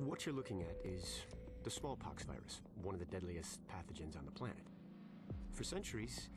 What you're looking at is the smallpox virus, one of the deadliest pathogens on the planet. For centuries,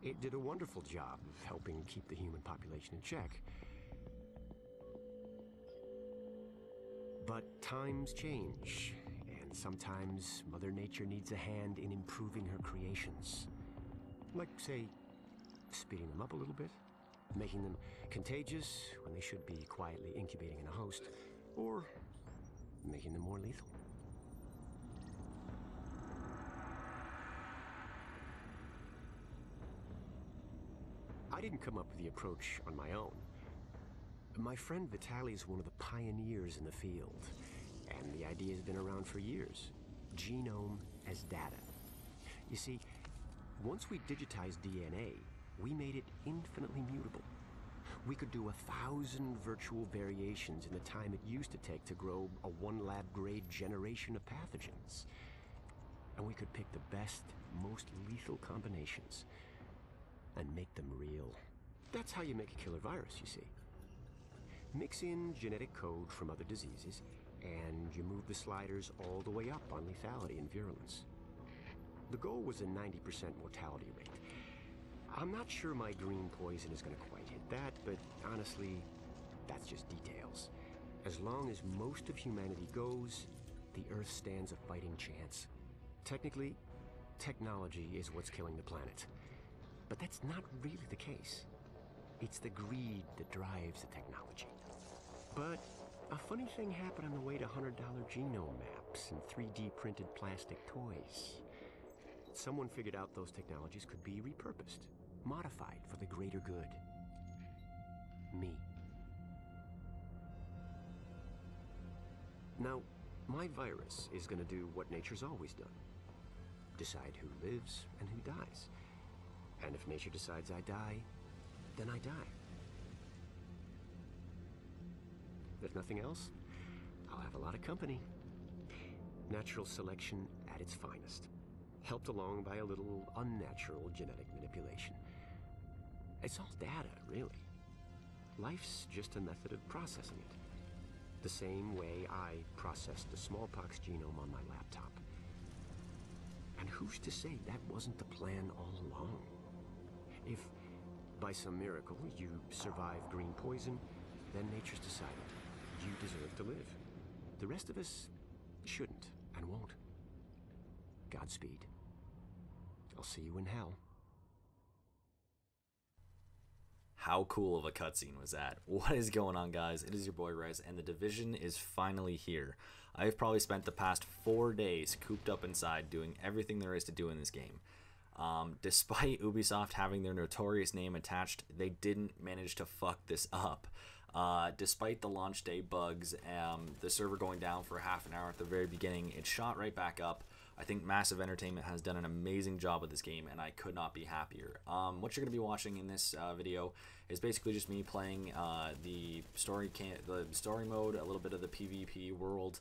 it did a wonderful job of helping keep the human population in check. But times change, and sometimes Mother Nature needs a hand in improving her creations. Like, say, speeding them up a little bit, making them contagious when they should be quietly incubating in a host, or making them more lethal. I didn't come up with the approach on my own. My friend Vitaly is one of the pioneers in the field, and the idea has been around for years. Genome as data. You see, once we digitized DNA, we made it infinitely mutable. We could do 1,000 virtual variations in the time it used to take to grow a 1 lab-grade generation of pathogens. And we could pick the best, most lethal combinations and make them real. That's how you make a killer virus, you see. Mix in genetic code from other diseases, and you move the sliders all the way up on lethality and virulence. The goal was a 90% mortality rate. I'm not sure my green poison is going to quite hit that, but honestly, that's just details. As long as most of humanity goes, the Earth stands a fighting chance. Technically, technology is what's killing the planet. But that's not really the case. It's the greed that drives the technology. But a funny thing happened on the way to $100 genome maps and 3D printed plastic toys. Someone figured out those technologies could be repurposed, modified for the greater good. Me. Now, my virus is going to do what nature's always done. Decide who lives and who dies. And if nature decides I die, then I die. If nothing else, I'll have a lot of company. Natural selection at its finest, helped along by a little unnatural genetic manipulation. It's all data, really. Life's just a method of processing it. The same way I processed the smallpox genome on my laptop. And who's to say that wasn't the plan all along? If, by some miracle, you survive green poison, then nature's decided you deserve to live. The rest of us shouldn't and won't. Godspeed. I'll see you in hell. How cool of a cutscene was that? What is going on, guys? It is your boy Rez, and the Division is finally here. I've probably spent the past 4 days cooped up inside doing everything there is to do in this game. Despite Ubisoft having their notorious name attached, they didn't manage to fuck this up. Despite the launch day bugs, the server going down for half an hour at the very beginning, it shot right back up. I think Massive Entertainment has done an amazing job with this game, and I could not be happier. What you're going to be watching in this video is basically just me playing the story mode, a little bit of the PvP world,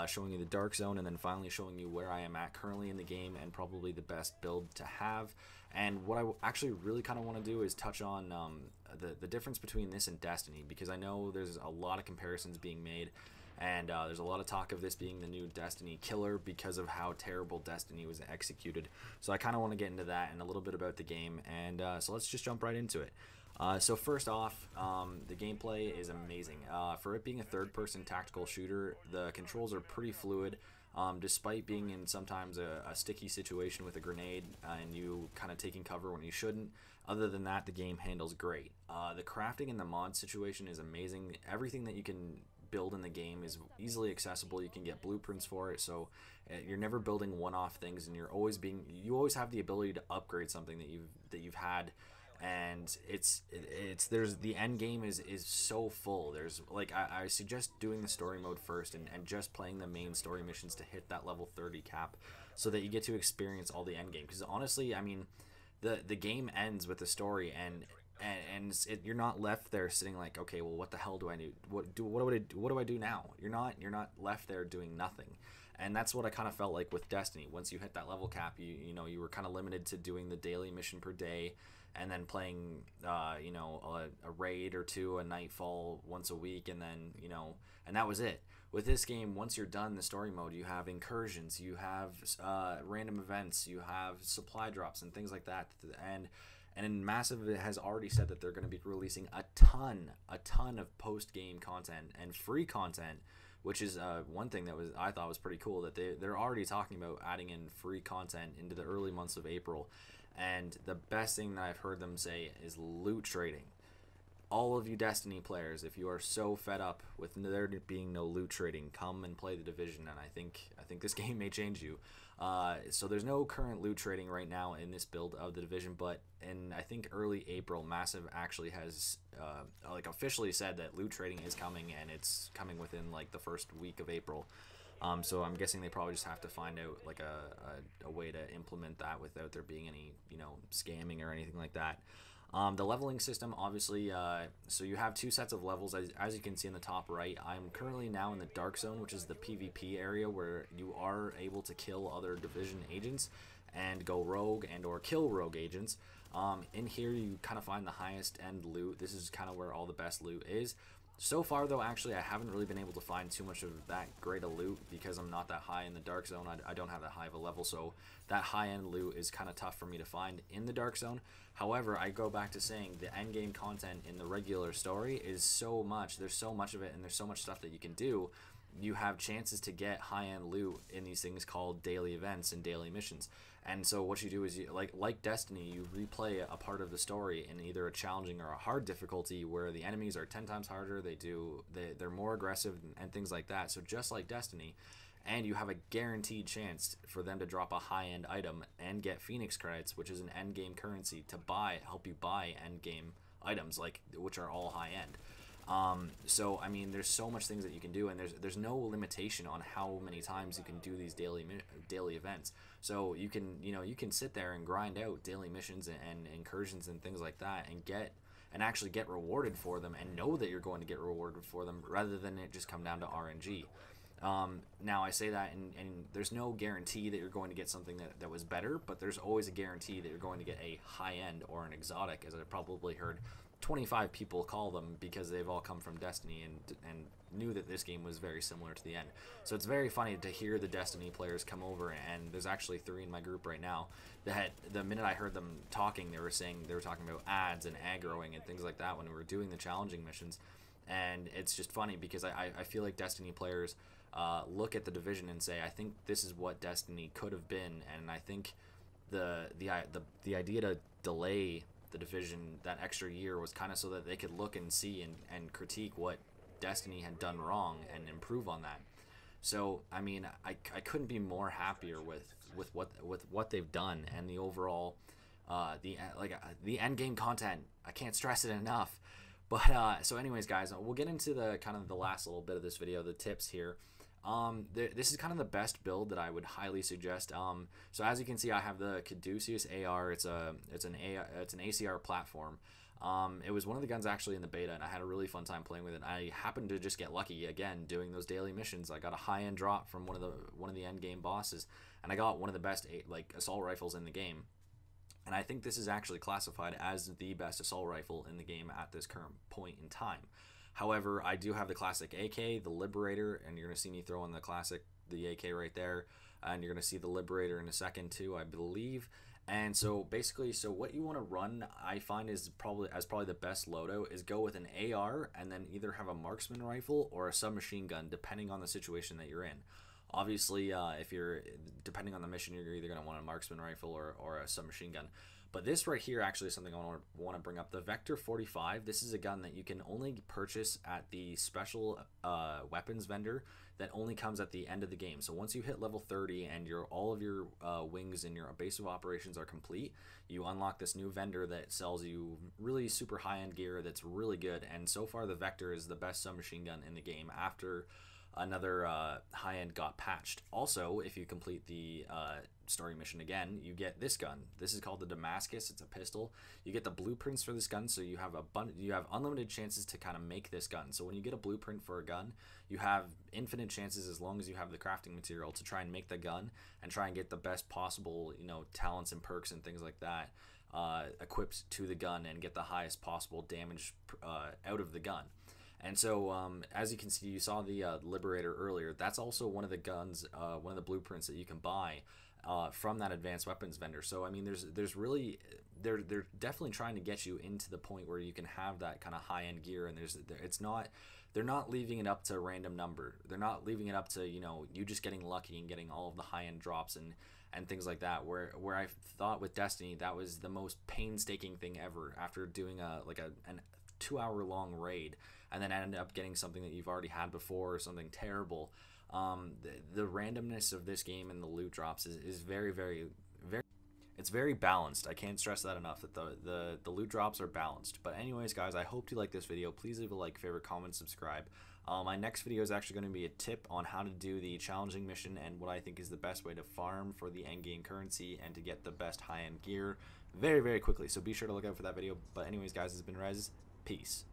showing you the Dark Zone, and then finally showing you where I am at currently in the game and probably the best build to have. And what I actually really kind of want to do is touch on the difference between this and Destiny, because I know there's a lot of comparisons being made. And there's a lot of talk of this being the new Destiny killer because of how terrible Destiny was executed. So I kind of want to get into that and a little bit about the game. And so let's just jump right into it. So first off, the gameplay is amazing. For it being a third-person tactical shooter, the controls are pretty fluid. Despite being in sometimes a sticky situation with a grenade and you kind of taking cover when you shouldn't. Other than that, the game handles great. The crafting in the mod situation is amazing. Everything that you can build in the game is easily accessible. You can get blueprints for it, so you're never building one-off things, and you always have the ability to upgrade something that you've had. And there's the end game is so full. There's like I suggest doing the story mode first and just playing the main story missions to hit that level 30 cap, so that you get to experience all the end game. Because honestly, I mean, the game ends with the story, and you're not left there sitting like, okay, well, what the hell do I do? What do I do now? You're not left there doing nothing. And that's what I kind of felt like with Destiny. Once you hit that level cap, you were kind of limited to doing the daily mission per day, and then playing you know, a raid or two, a nightfall once a week, and then, you know, and that was it. With this game, once you're done the story mode, you have incursions, you have random events, you have supply drops and things like that. And Massive has already said that they're going to be releasing a ton of post-game content and free content, which is one thing that I thought was pretty cool, that they're already talking about adding in free content into the early months of April. And the best thing that I've heard them say is loot trading. All of you Destiny players, if you are so fed up with there being no loot trading, come and play the Division, and I think this game may change you. So there's no current loot trading right now in this build of the Division, but in I think early April, Massive actually has like officially said that loot trading is coming, and it's coming within like the first week of April. So I'm guessing they probably just have to find out like a way to implement that without there being any, you know, scamming or anything like that. The leveling system, obviously, so you have two sets of levels, as you can see in the top right. I'm currently now in the Dark Zone, which is the PvP area where you are able to kill other Division agents and go rogue and or kill rogue agents. In here, you kind of find the highest end loot. This is kind of where all the best loot is. So far, though, actually, I haven't really been able to find too much of that great a loot because I'm not that high in the Dark Zone. I don't have that high of a level, so that high-end loot is kind of tough for me to find in the Dark Zone. However, I go back to saying the endgame content in the regular story is so much. There's so much of it, and there's so much stuff that you can do. You have chances to get high-end loot in these things called daily events and daily missions. And so what you do is, you like Destiny, you replay a part of the story in either a challenging or a hard difficulty where the enemies are 10 times harder, they're more aggressive and things like that. So just like Destiny, and you have a guaranteed chance for them to drop a high-end item and get Phoenix credits, which is an end-game currency to help you buy end-game items, which are all high-end. So I mean, there's so much things that you can do, and there's no limitation on how many times you can do these daily events. So you can sit there and grind out daily missions and incursions and things like that, and actually get rewarded for them, and know that you're going to get rewarded for them, rather than it just come down to RNG. Now I say that, and there's no guarantee that you're going to get something that was better, but there's always a guarantee that you're going to get a high end or an exotic, as I probably heard 25 people call them, because they've all come from Destiny and knew that this game was very similar to the end. So it's very funny to hear the Destiny players come over, and there's actually 3 in my group right now that the minute I heard them talking, they were talking about ads and aggroing and things like that when we were doing the challenging missions. And it's just funny because I feel like Destiny players look at the Division and say, I think this is what Destiny could have been, and I think the idea to delay the Division that extra year was kind of so that they could look and see and critique what Destiny had done wrong and improve on that. So I mean, I couldn't be more happier with what they've done, and the overall the end game content. I can't stress it enough. But so anyways, guys, we'll get into the kind of the last little bit of this video, the tips here. This is kind of the best build that I would highly suggest. So as you can see, I have the Caduceus AR. It's an ACR platform. It was one of the guns actually in the beta, and I had a really fun time playing with it. I happened to just get lucky again doing those daily missions. I got a high-end drop from one of the end game bosses, and I got one of the best assault rifles in the game. And I think this is actually classified as the best assault rifle in the game at this current point in time. However, I do have the classic AK, the Liberator, and you're going to see me throw in the AK right there. And you're going to see the Liberator in a second too, I believe. And so basically, what you want to run, I find is probably the best loadout, is go with an AR and then either have a marksman rifle or a submachine gun, depending on the situation that you're in. Obviously, depending on the mission, you're either going to want a marksman rifle or a submachine gun. But this right here actually is something I want to bring up. The Vector 45, this is a gun that you can only purchase at the special weapons vendor that only comes at the end of the game. So once you hit level 30 and all of your wings and your base of operations are complete, you unlock this new vendor that sells you really super high-end gear that's really good. And so far, the Vector is the best submachine gun in the game after another high-end got patched. Also, if you complete the story mission again, you get this gun. This is called the Damascus. It's a pistol. You get the blueprints for this gun, so you have unlimited chances to kind of make this gun. So when you get a blueprint for a gun, you have infinite chances, as long as you have the crafting material, to try and make the gun and try and get the best possible, talents and perks and things like that. equipped to the gun and get the highest possible damage out of the gun. And so, as you can see, you saw the Liberator earlier. That's also one of the guns, one of the blueprints that you can buy from that advanced weapons vendor. So, I mean, there's really, they're definitely trying to get you into the point where you can have that kind of high-end gear. And they're not leaving it up to a random number. They're not leaving it up to, you know, you just getting lucky and getting all of the high-end drops and things like that. Where I thought with Destiny, that was the most painstaking thing ever. After doing a 2-hour-long raid, and then end up getting something that you've already had before, or something terrible. The randomness of this game and the loot drops is very, very, very, it's very balanced. I can't stress that enough, that the loot drops are balanced. But anyways, guys, I hope you like this video. Please leave a like, favorite, comment, subscribe. My next video is actually going to be a tip on how to do the challenging mission and what I think is the best way to farm for the end game currency and to get the best high-end gear very, very quickly. So be sure to look out for that video. But anyways, guys, this has been Rez. Peace.